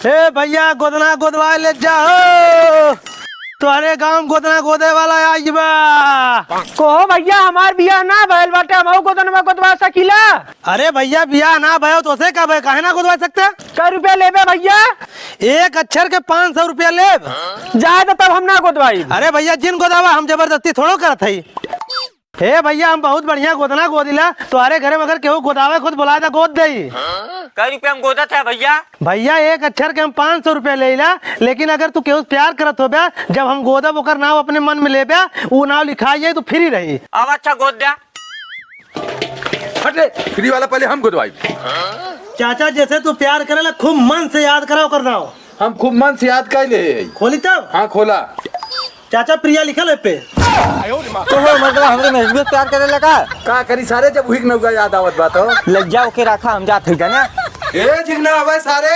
ए भैया गोदना गोदवा ले जाओ, तुम्हारे गांव गोदना गोदे वाला आज बा। कहो भैया हमार बियाह ना भइल बाटे, हमहू गोदनवा गोदवा सकीला? अरे भैया बियाह ना भयो तो उसे कब काहे ना गोदवा सकते? क्या रुपया लेबे भैया? एक अक्षर के 500 रुपया लेब। जाए तो तब हम ना गोदवाई। अरे भैया जिन गोदावा हम जबरदस्ती थोड़ो करत हई। हे भैया हम बहुत बढ़िया गोदना गोदिला, तुम्हारे घरे मगर केहू गोदावे खुद बुला दे गोद दे। क्या रुपया हम गोदत है भैया? भैया एक अक्षर के हम 500 रुपया लेला, लेकिन अगर तू केहू प्यार करत हो बया, जब हम गोदब ओकर नाव अपने मन में ले बया, वो नाव लिखा जाए तो फ्री रही। अब अच्छा गोद दिया। हटे फ्री वाला पहले हम गोदवाई। चाचा जैसे तू प्यार करेला खूब मन से याद करा ओकर नाव। हम खूब मन से याद कर ले। खोली तब? हाँ खोला। चाचा प्रिया लिखल है पे। तो वो मतलब हमरे मजबूत प्यार करे लगा का करी सारे जब हुई नौका याद आवत बात हो। लज्जा होके रखा हम जात है ना। ए जिगना आवे सारे।